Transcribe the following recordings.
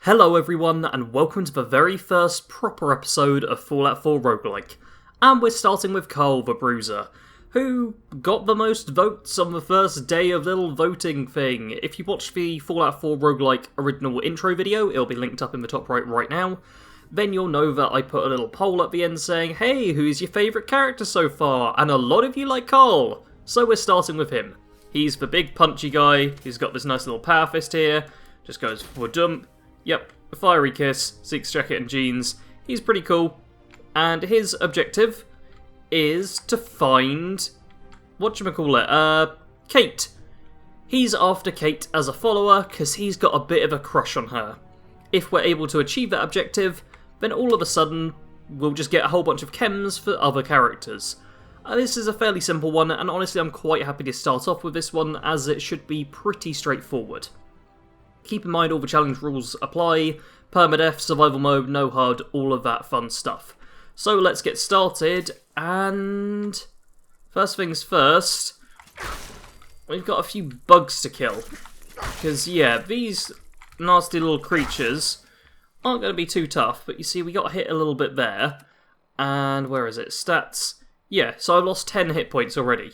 Hello everyone, and welcome to the very first proper episode of Fallout 4 Roguelike. And we're starting with Karl the Bruiser, who got the most votes on the first day of little voting thing. If you watched the Fallout 4 Roguelike original intro video, it'll be linked up in the top right now, then you'll know that I put a little poll at the end saying, hey, who's your favourite character so far? And a lot of you like Karl, so we're starting with him. He's the big punchy guy, he's got this nice little power fist here, just goes for a dump. Yep, a fiery kiss, Zeke's jacket and jeans. He's pretty cool. And his objective is to find... Cait. He's after Cait as a follower because he's got a bit of a crush on her. If we're able to achieve that objective, then all of a sudden we'll just get a whole bunch of chems for other characters. This is a fairly simple one, and honestly I'm quite happy to start off with this one as it should be pretty straightforward. Keep in mind all the challenge rules apply, permadeath, survival mode, no HUD, all of that fun stuff. So let's get started, and first things first, we've got a few bugs to kill. Because yeah, these nasty little creatures aren't going to be too tough, but you see we got hit a little bit there, and where is it? Stats. Yeah, so I lost 10 hit points already.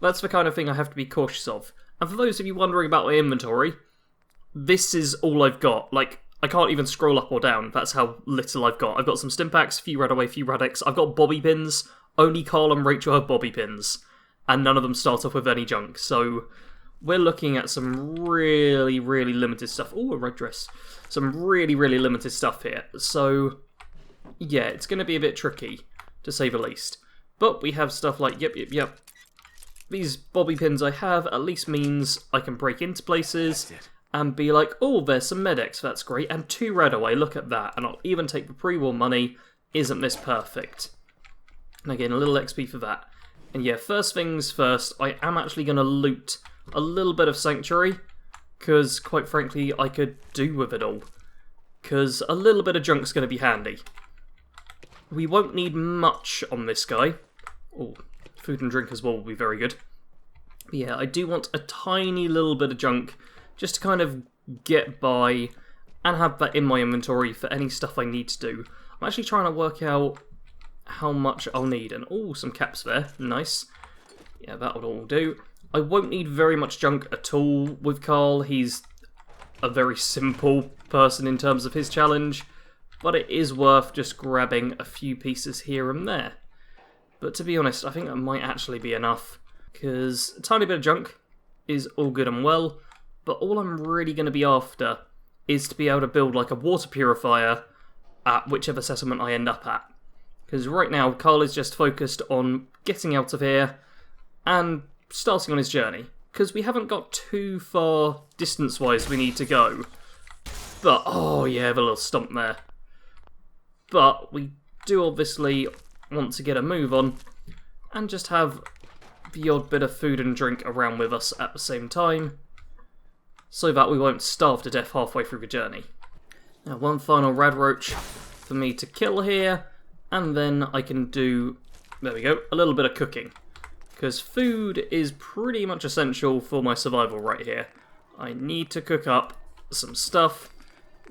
That's the kind of thing I have to be cautious of. And for those of you wondering about my inventory, this is all I've got. Like, I can't even scroll up or down. That's how little I've got. I've got some Stimpaks, few Radaway, few Radex. I've got bobby pins. Only Karl and Rachel have bobby pins. And none of them start off with any junk. So we're looking at some really, really limited stuff. Ooh, a red dress. Some really, really limited stuff here. So, yeah, it's going to be a bit tricky, to say the least. But we have stuff like, yep. These bobby pins I have at least means I can break into places and be like, oh, there's some Med-X, that's great, and 2 Radaway, look at that, and I'll even take the pre-war money, isn't this perfect? And again, a little XP for that. And yeah, first things first, I am actually going to loot a little bit of Sanctuary, because, quite frankly, I could do with it all. Because a little bit of junk's going to be handy. We won't need much on this guy. Oh, food and drink as well will be very good. But yeah, I do want a tiny little bit of junk, just to kind of get by and have that in my inventory for any stuff I need to do. I'm actually trying to work out how much I'll need. And oh, some caps there. Nice. Yeah, that would all do. I won't need very much junk at all with Karl. He's a very simple person in terms of his challenge, but it is worth just grabbing a few pieces here and there. But to be honest, I think that might actually be enough, because a tiny bit of junk is all good and well, but all I'm really going to be after is to be able to build like a water purifier at whichever settlement I end up at. Because right now, Karl is just focused on getting out of here and starting on his journey. Because we haven't got too far distance-wise we need to go. But, oh yeah, the little stump there. But we do obviously want to get a move on and just have the odd bit of food and drink around with us at the same time, so that we won't starve to death halfway through the journey. Now, one final rad roach for me to kill here, and then I can do, there we go, a little bit of cooking. Because food is pretty much essential for my survival right here. I need to cook up some stuff,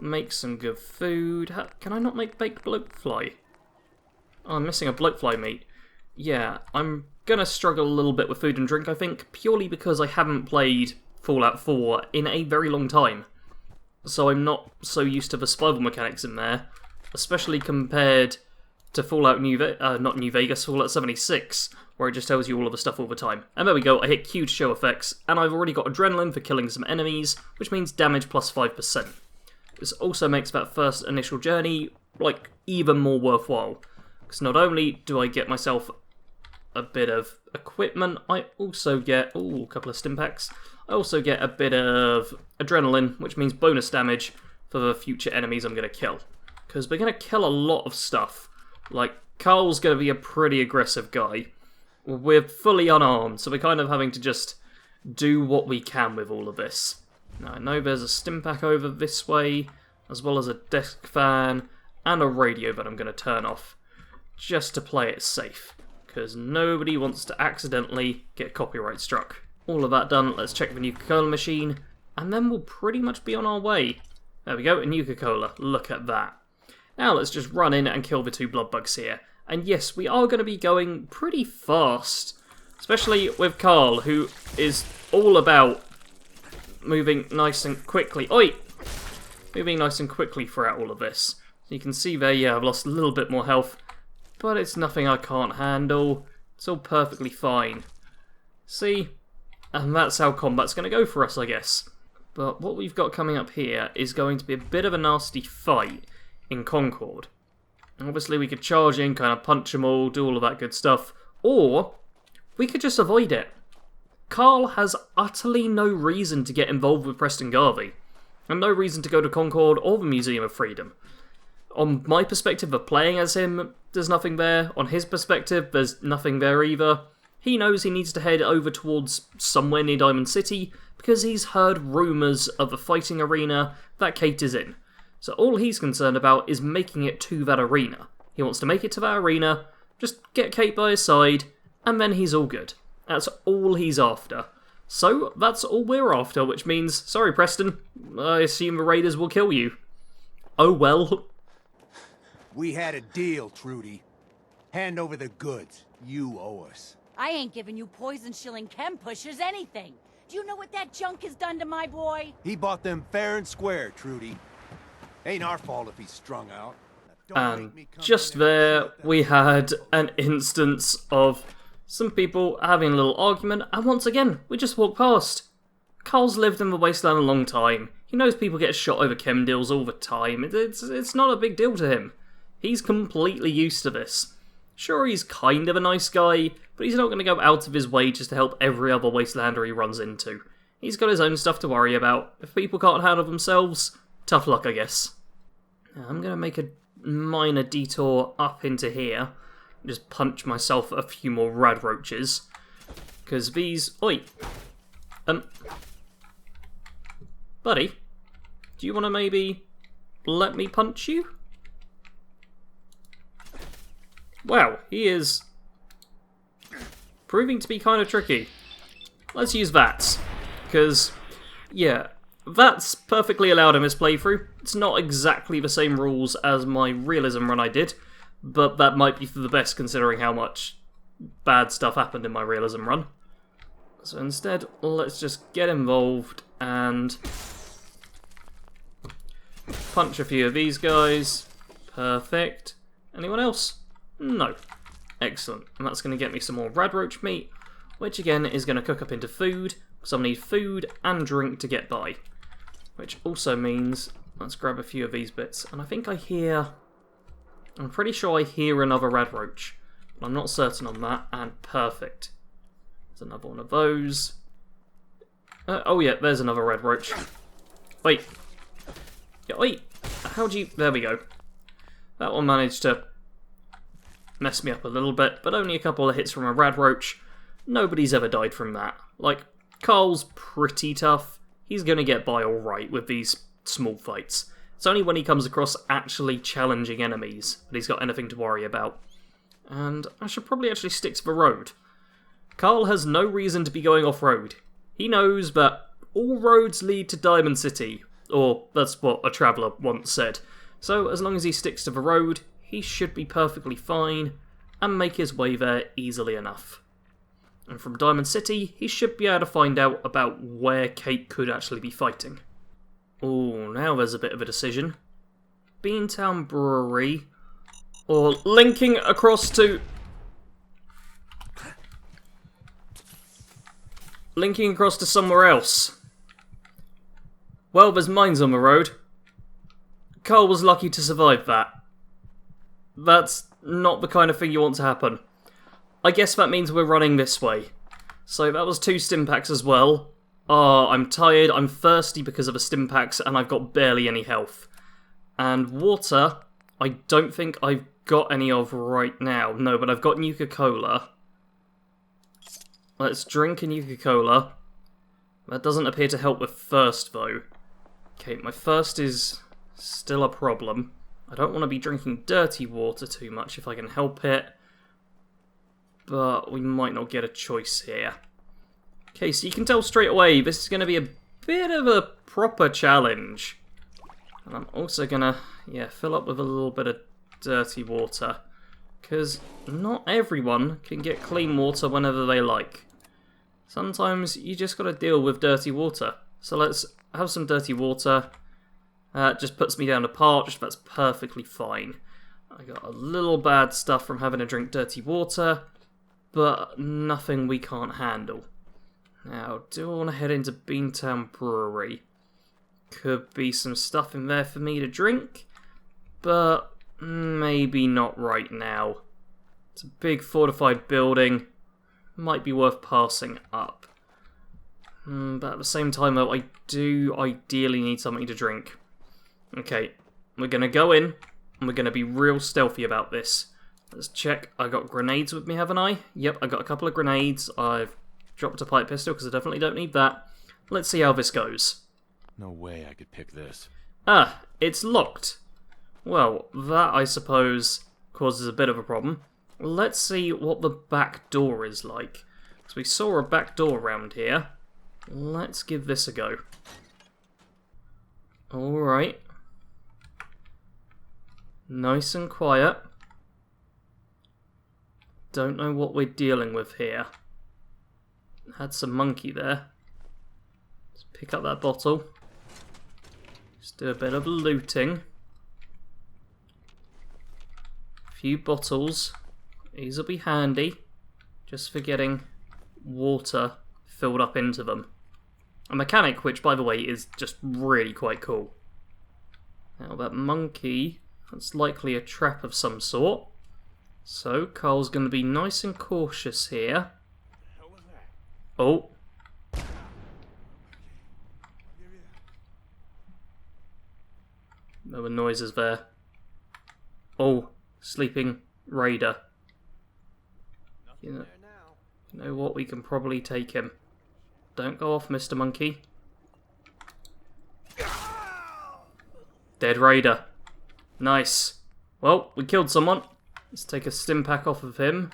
make some good food. Can I not make baked bloatfly? Oh, I'm missing a bloatfly meat. Yeah, I'm gonna struggle a little bit with food and drink, I think, purely because I haven't played Fallout 4 in a very long time. So I'm not so used to the survival mechanics in there, especially compared to Fallout not New Vegas, Fallout 76, where it just tells you all of the stuff all the time. And there we go, I hit huge show effects, and I've already got adrenaline for killing some enemies, which means damage plus 5%. This also makes that first initial journey, like, even more worthwhile. Because not only do I get myself a bit of equipment, I also get, ooh, a couple of Stimpaks. I also get a bit of adrenaline, which means bonus damage for the future enemies I'm going to kill. Because we're going to kill a lot of stuff. Like, Karl's going to be a pretty aggressive guy. We're fully unarmed, so we're kind of having to just do what we can with all of this. Now, I know there's a Stimpak over this way, as well as a desk fan, and a radio that I'm going to turn off, just to play it safe. Because nobody wants to accidentally get copyright struck. All of that done, let's check the new kernel machine, and then we'll pretty much be on our way. There we go, a Nuka-Cola. Look at that. Now let's just run in and kill the 2 blood bugs here. And yes, we are going to be going pretty fast. Especially with Karl, who is all about moving nice and quickly. Oi! Moving nice and quickly throughout all of this. You can see there, yeah, I've lost a little bit more health. But it's nothing I can't handle. It's all perfectly fine. See? And that's how combat's going to go for us, I guess. But what we've got coming up here is going to be a bit of a nasty fight in Concord. Obviously we could charge in, kind of punch them all, do all of that good stuff. Or we could just avoid it. Karl has utterly no reason to get involved with Preston Garvey. And no reason to go to Concord or the Museum of Freedom. On my perspective of playing as him, there's nothing there. On his perspective, there's nothing there either. He knows he needs to head over towards somewhere near Diamond City because he's heard rumours of a fighting arena that Cait is in. So all he's concerned about is making it to that arena. He wants to make it to that arena, just get Cait by his side, and then he's all good. That's all he's after. So that's all we're after, which means, sorry Preston, I assume the Raiders will kill you. Oh well. We had a deal, Trudy. Hand over the goods. You owe us. I ain't giving you poison-shilling chem pushers anything. Do you know what that junk has done to my boy? He bought them fair and square, Trudy. Ain't our fault if he's strung out. And just there, we had an instance of some people having a little argument, and once again, we just walked past. Karl's lived in the wasteland a long time. He knows people get shot over chem deals all the time. It's not a big deal to him. He's completely used to this. Sure, he's kind of a nice guy, but he's not going to go out of his way just to help every other wastelander he runs into. He's got his own stuff to worry about. If people can't handle themselves, tough luck, I guess. Now, I'm going to make a minor detour up into here. Just punch myself a few more rad roaches. Because these... Oi! Buddy? Do you want to maybe let me punch you? Wow, he is proving to be kind of tricky. Let's use VATs. Because, yeah, VATs perfectly allowed in this playthrough. It's not exactly the same rules as my realism run I did, but that might be for the best considering how much bad stuff happened in my realism run. So instead, let's just get involved and punch a few of these guys. Perfect. Anyone else? No. Excellent. And that's going to get me some more radroach meat, which again is going to cook up into food, so I need food and drink to get by. Which also means, let's grab a few of these bits, and I think I hear... I'm pretty sure I hear another radroach, but I'm not certain on that, and perfect. There's another one of those. Oh yeah, there's another radroach. Wait. Yeah, wait. How'd you... There we go. That one managed to mess me up a little bit, but only a couple of hits from a radroach. Nobody's ever died from that. Like, Karl's pretty tough. He's going to get by alright with these small fights. It's only when he comes across actually challenging enemies that he's got anything to worry about. And I should probably actually stick to the road. Karl has no reason to be going off-road. He knows that all roads lead to Diamond City, or that's what a traveller once said. So as long as he sticks to the road, he should be perfectly fine and make his way there easily enough. And from Diamond City, he should be able to find out about where Cait could actually be fighting. Oh, now there's a bit of a decision. Beantown Brewery, or linking across to... linking across to somewhere else. Well, there's mines on the road. Karl was lucky to survive that. That's not the kind of thing you want to happen. I guess that means we're running this way. So that was 2 stimpaks as well. Oh, I'm tired, I'm thirsty because of the stimpaks, and I've got barely any health. And water, I don't think I've got any of right now. No, but I've got Nuka-Cola. Let's drink a Nuka-Cola. That doesn't appear to help with thirst, though. Okay, my thirst is still a problem. I don't want to be drinking dirty water too much if I can help it. But we might not get a choice here. Okay, so you can tell straight away this is going to be a bit of a proper challenge. And I'm also gonna, fill up with a little bit of dirty water. Because not everyone can get clean water whenever they like. Sometimes you just gotta deal with dirty water. So let's have some dirty water. Just puts me down to parched, that's perfectly fine. I got a little bad stuff from having to drink dirty water, but nothing we can't handle. Now, do I want to head into Beantown Brewery? Could be some stuff in there for me to drink, but maybe not right now. It's a big fortified building, might be worth passing up. But at the same time, though, I do ideally need something to drink. Okay, we're going to go in, and we're going to be real stealthy about this. Let's check. I got grenades with me, haven't I? Yep, I got a couple of grenades. I've dropped a pipe pistol, because I definitely don't need that. Let's see how this goes. No way I could pick this. Ah, it's locked. Well, that, I suppose, causes a bit of a problem. Let's see what the back door is like. Because we saw a back door around here. Let's give this a go. Alright. Nice and quiet. Don't know what we're dealing with here. Had some monkey there. Let's pick up that bottle. Just do a bit of looting. A few bottles. These will be handy. Just for getting water filled up into them. A mechanic, which by the way is just really quite cool. Now that monkey, that's likely a trap of some sort. So Karl's going to be nice and cautious here. Oh. There were noises there. Oh, sleeping raider. You know what, we can probably take him. Don't go off, Mr. Monkey. Dead raider. Nice. Well, we killed someone. Let's take a stim pack off of him.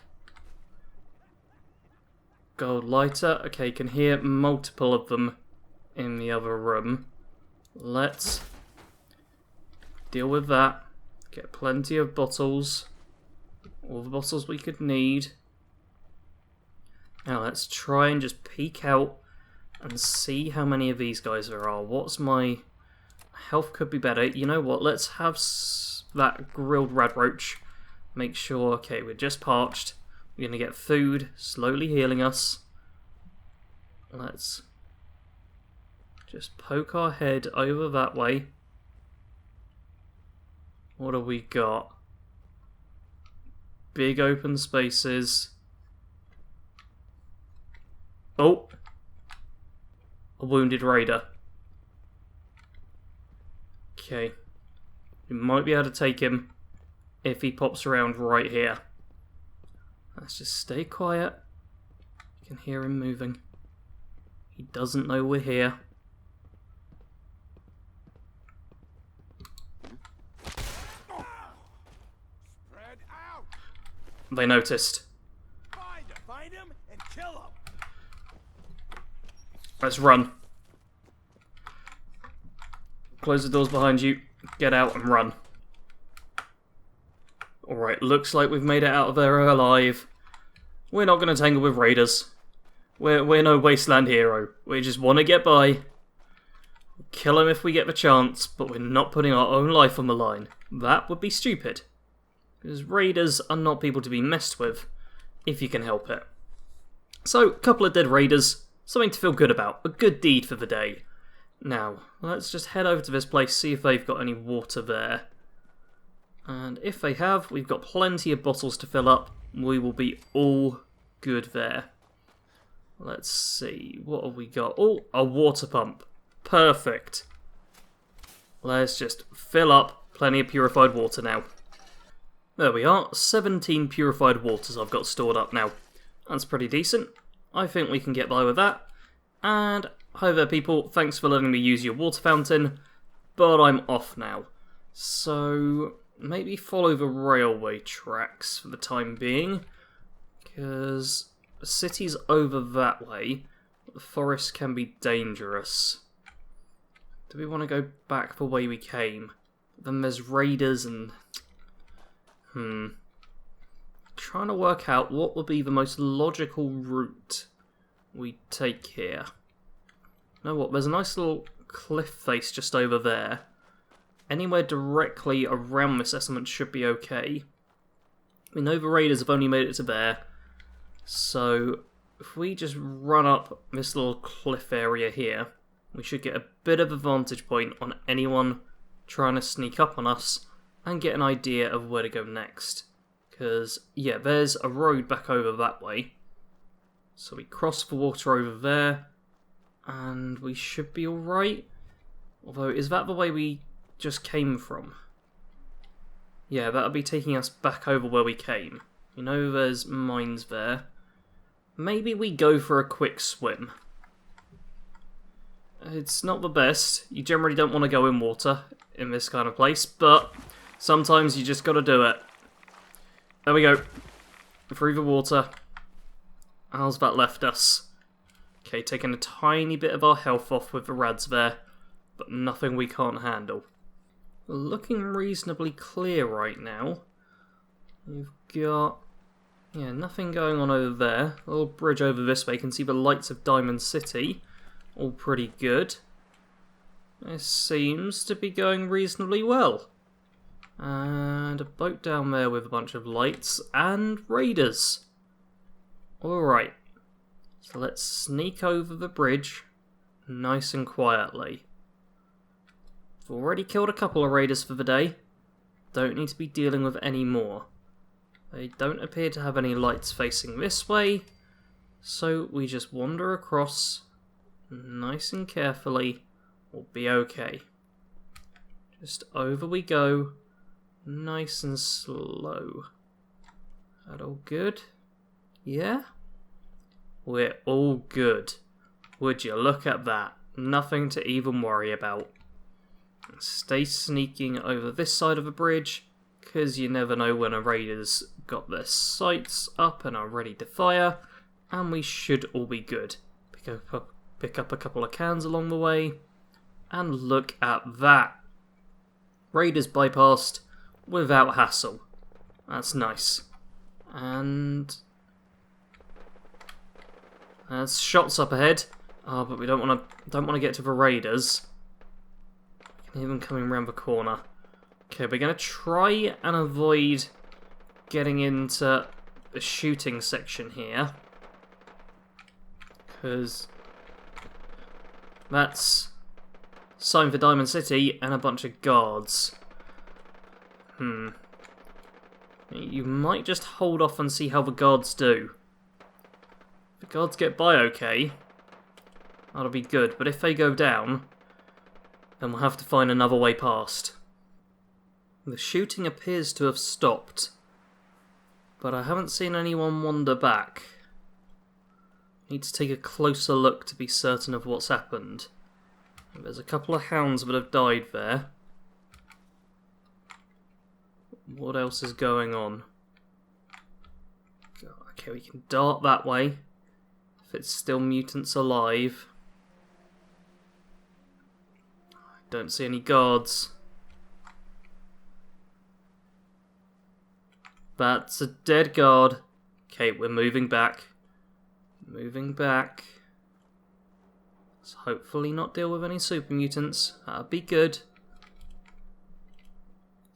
Gold lighter. Okay, you can hear multiple of them in the other room. Let's deal with that. Get plenty of bottles. All the bottles we could need. Now let's try and just peek out and see how many of these guys there are. What's my health could be better. You know what? Let's have that grilled radroach. Make sure, okay, we're just parched. We're going to get food, slowly healing us. Let's just poke our head over that way. What have we got? Big open spaces. Oh! A wounded raider. Okay. We might be able to take him if he pops around right here. Let's just stay quiet. You can hear him moving. He doesn't know we're here. Spread out. They noticed. Find him and kill him. Let's run. Close the doors behind you. Get out and run. Alright, looks like we've made it out of there alive. We're not going to tangle with raiders. We're no wasteland hero. We just want to get by. Kill them if we get the chance, but we're not putting our own life on the line. That would be stupid. Because raiders are not people to be messed with, if you can help it. So, couple of dead raiders. Something to feel good about. A good deed for the day. Now, let's just head over to this place, see if they've got any water there. And if they have, we've got plenty of bottles to fill up. We will be all good there. Let's see, what have we got? Oh, a water pump. Perfect. Let's just fill up plenty of purified water now. There we are, 17 purified waters I've got stored up now. That's pretty decent. I think we can get by with that. And hi there people, thanks for letting me use your water fountain, but I'm off now. So maybe follow the railway tracks for the time being, because the city's over that way. The forest can be dangerous. Do we want to go back the way we came? Then there's raiders and... Trying to work out what would be the most logical route we take here. You know what? There's a nice little cliff face just over there. Anywhere directly around this settlement should be okay. We know the raiders have only made it to there. So if we just run up this little cliff area here, we should get a bit of a vantage point on anyone trying to sneak up on us and get an idea of where to go next. Because, yeah, there's a road back over that way. So we cross the water over there, and we should be alright. Although, is that the way we just came from? Yeah, that'll be taking us back over where we came. You know there's mines there. Maybe we go for a quick swim. It's not the best. You generally don't want to go in water in this kind of place, but sometimes you just gotta do it. There we go. Through the water. How's that left us? Okay, taking a tiny bit of our health off with the rads there, but nothing we can't handle. We're looking reasonably clear right now. We've got... yeah, nothing going on over there. A little bridge over this way. You can see the lights of Diamond City. All pretty good. This seems to be going reasonably well. And a boat down there with a bunch of lights and raiders. Alright. So let's sneak over the bridge nice and quietly. We've already killed a couple of raiders for the day. Don't need to be dealing with any more. They don't appear to have any lights facing this way. So we just wander across nice and carefully. We'll be okay. Just over we go. Nice and slow. That all good? Yeah? We're all good. Would you look at that? Nothing to even worry about. Stay sneaking over this side of the bridge, because you never know when a raider's got their sights up and are ready to fire, and we should all be good. Pick up a couple of cans along the way, and look at that. Raiders bypassed without hassle. That's nice. And there's shots up ahead. Oh, but we don't want to get to the raiders. I can hear them coming around the corner. Okay, we're gonna try and avoid getting into the shooting section here, because that's sign for Diamond City and a bunch of guards. You might just hold off and see how the guards do. If the guards get by okay, that'll be good, but if they go down, then we'll have to find another way past. The shooting appears to have stopped, but I haven't seen anyone wander back. Need to take a closer look to be certain of what's happened. There's a couple of hounds that have died there. What else is going on? Okay, we can dart that way. If it's still mutants alive. Don't see any guards. That's a dead guard. Okay, we're moving back. Moving back. Let's hopefully not deal with any super mutants. That'd be good.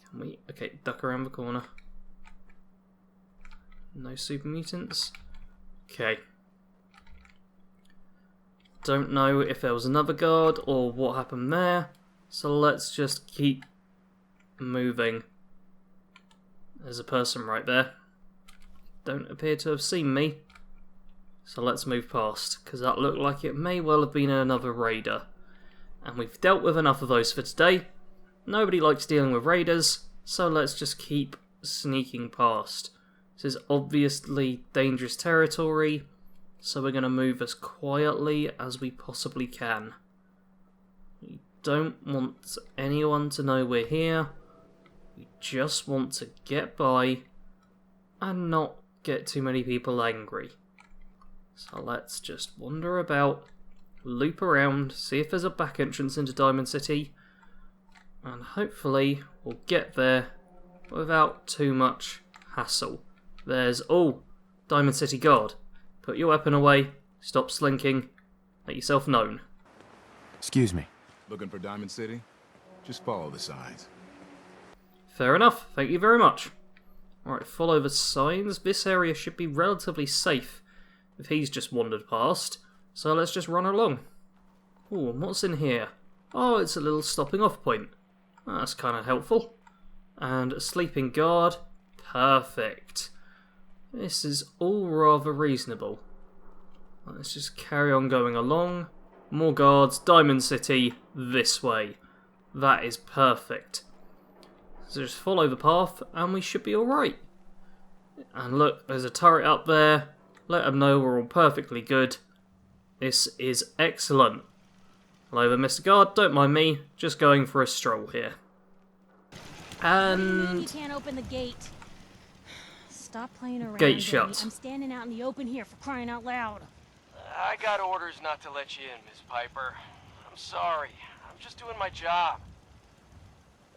Can we... okay, duck around the corner. No super mutants. Okay. Don't know if there was another guard or what happened there. So let's just keep moving. There's a person right there. Don't appear to have seen me. So let's move past, because that looked like it may well have been another raider. And we've dealt with enough of those for today. Nobody likes dealing with raiders, so let's just keep sneaking past. This is obviously dangerous territory, so we're going to move as quietly as we possibly can. We don't want anyone to know we're here. We just want to get by and not get too many people angry. So let's just wander about loop around, see if there's a back entrance into Diamond City, and hopefully we'll get there without too much hassle. There's... oh! Diamond City guard. Put your weapon away, stop slinking, make yourself known. Excuse me. Looking for Diamond City? Just follow the signs. Fair enough, thank you very much. Alright, follow the signs. This area should be relatively safe if he's just wandered past. So let's just run along. Ooh, and what's in here? Oh, it's a little stopping off point. That's kind of helpful. And a sleeping guard. Perfect. This is all rather reasonable. Let's just carry on going along. More guards, Diamond City, this way. That is perfect. So just follow the path and we should be alright. And look, there's a turret up there. Let them know we're all perfectly good. This is excellent. Hello there, Mr. Guard. Don't mind me. Just going for a stroll here. And... you can't open the gate. Stop playing around. Gate Danny. shut. I'm standing out in the open here for crying out loud. I got orders not to let you in, Miss Piper. I'm sorry. I'm just doing my job.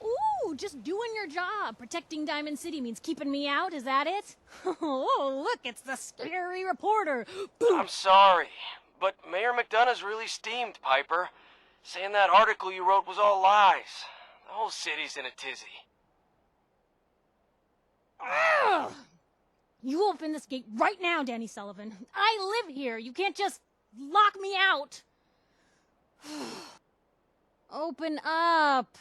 Ooh, just doing your job. Protecting Diamond City means keeping me out, is that it? Oh, look, it's the scary reporter. I'm sorry, but Mayor McDonough's really steamed, Piper. Saying that article you wrote was all lies. The whole city's in a tizzy. Ugh. You open this gate right now, Danny Sullivan. I live here. You can't just lock me out. Open up.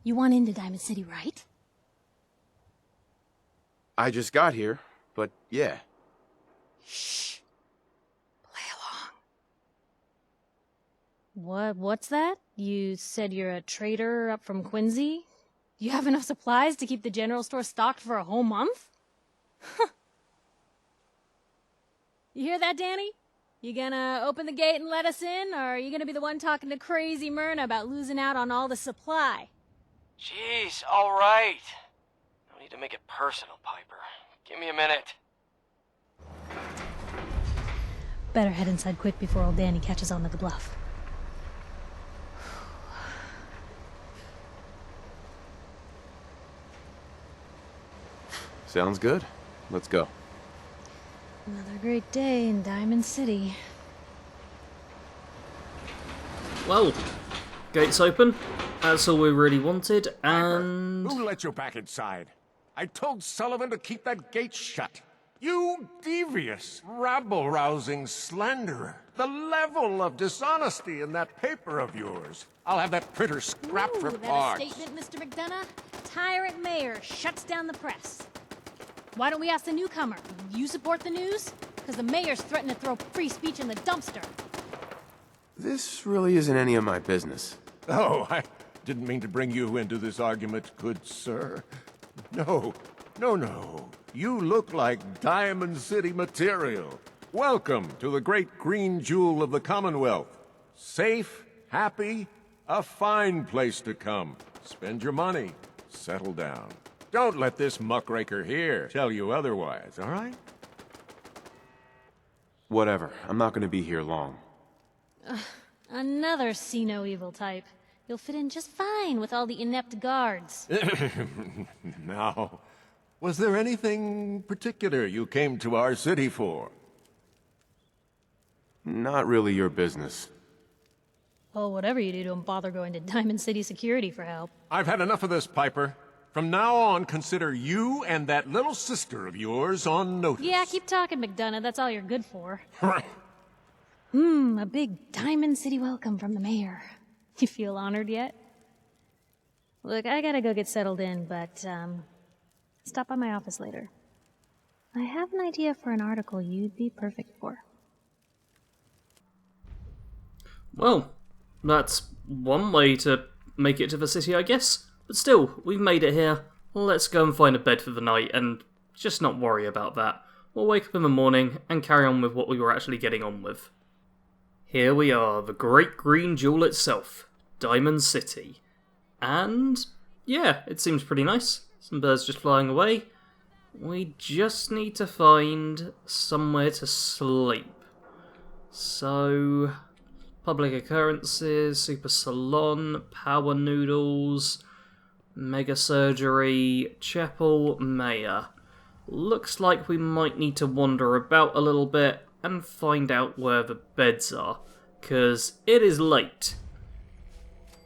You want into Diamond City, right? I just got here, but yeah. Shh. Play along. What's that? You said you're a trader up from Quincy? You have enough supplies to keep the general store stocked for a whole month? You hear that, Danny? You gonna open the gate and let us in, or are you gonna be the one talking to crazy Myrna about losing out on all the supply? Jeez, all right. No need to make it personal, Piper. Give me a minute. Better head inside quick before old Danny catches on to the bluff. Sounds good. Let's go. Another great day in Diamond City. well, gates open. That's all we really wanted, and... Who let you back inside? I told Sullivan to keep that gate shut. You devious, rabble-rousing slanderer. The level of dishonesty in that paper of yours. I'll have that printer scrapped for that parts. a statement, Mr. McDonough? Tyrant mayor shuts down the press. Why don't we ask the newcomer? You support the news? Because the mayor's threatened to throw free speech in the dumpster. This really isn't any of my business. Oh, I didn't mean to bring you into this argument, good sir. No. You look like Diamond City material. Welcome to the great green jewel of the Commonwealth. Safe, happy, a fine place to come. Spend your money, settle down. Don't let this muckraker here tell you otherwise, all right? Whatever. I'm not gonna be here long. Another see-no-evil type. You'll fit in just fine with all the inept guards. Now, was there anything particular you came to our city for? Not really your business. Well, whatever you do, don't bother going to Diamond City Security for help. I've had enough of this, Piper. From now on, consider you and that little sister of yours on notice. Yeah, keep talking, McDonough. That's all you're good for. A big Diamond City welcome from the mayor. You feel honored yet? Look, I gotta go get settled in, but, stop by my office later. I have an idea for an article you'd be perfect for. Well, that's one way to make it to the city, I guess. But still, we've made it here. Let's go and find a bed for the night and just not worry about that. We'll wake up in the morning and carry on with what we were actually getting on with. Here we are, the great green jewel itself, Diamond City. And yeah, it seems pretty nice. Some birds just flying away. We just need to find somewhere to sleep. So, public occurrences, super salon, power noodles, mega surgery, chapel, mayor. Looks like we might need to wander about a little bit and find out where the beds are, because it is late.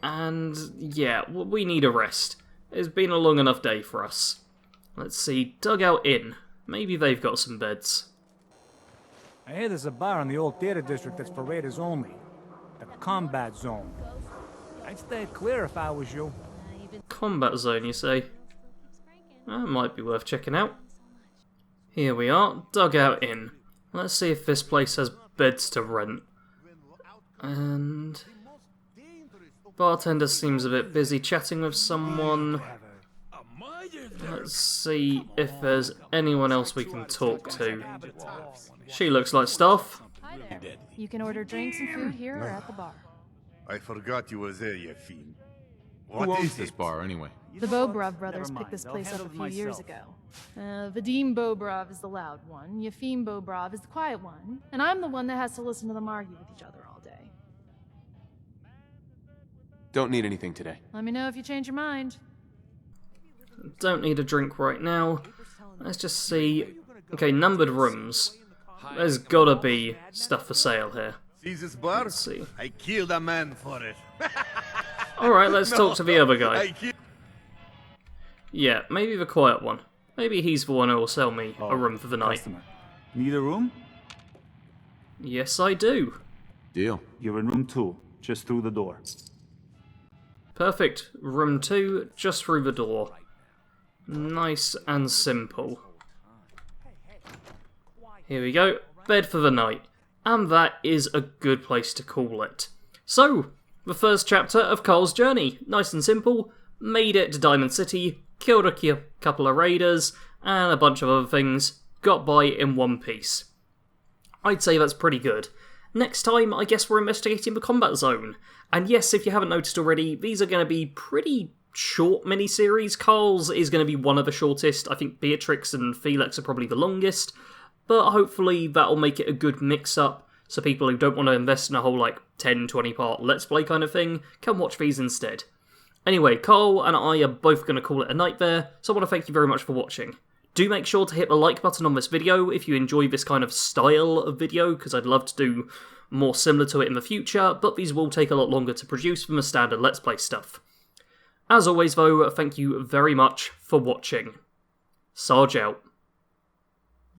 And yeah, we need a rest. It's been a long enough day for us. Let's see, Dugout Inn. Maybe they've got some beds. I hear there's a bar in the old theater district that's for raiders only. The Combat Zone. I'd stay clear if I was you. Combat Zone, you say? That might be worth checking out. Here we are, Dugout Inn. Let's see if this place has beds to rent. And... bartender seems a bit busy chatting with someone. Let's see if there's anyone else we can talk to. She looks like staff. Hi there. You can order drinks and food here or at the bar. I forgot you were there, you fiend. Who owns this bar, anyway? The Bobrov brothers picked this place up a few years ago. Vadim Bobrov is the loud one, Yefim Bobrov is the quiet one, and I'm the one that has to listen to them argue with each other all day. Don't need anything today. Let me know if you change your mind. Don't need a drink right now. Let's just see. Okay, numbered rooms. There's gotta be stuff for sale here. See this bar? Let's see. I killed a man for it. Alright, let's talk to the other guy. Yeah, maybe the quiet one. Maybe he's the one who will sell me a room for the night. Customer. Need a room? Yes, I do. Deal. You're in room 2, just through the door. Perfect. Room 2, just through the door. Nice and simple. Here we go. Bed for the night. And that is a good place to call it. So, the first chapter of Karl's journey. Nice and simple. Made it to Diamond City, killed a couple of raiders, and a bunch of other things. Got by in one piece. I'd say that's pretty good. Next time, I guess we're investigating the combat zone. And yes, if you haven't noticed already, these are going to be pretty short miniseries. Karl's is going to be one of the shortest. I think Beatrix and Felix are probably the longest. But hopefully that'll make it a good mix-up, so people who don't want to invest in a whole, 10, 20-part Let's Play kind of thing can watch these instead. Anyway, Karl and I are both going to call it a night there, so I want to thank you very much for watching. Do make sure to hit the like button on this video if you enjoy this kind of style of video, because I'd love to do more similar to it in the future, but these will take a lot longer to produce than the standard Let's Play stuff. As always though, thank you very much for watching. Sarge out.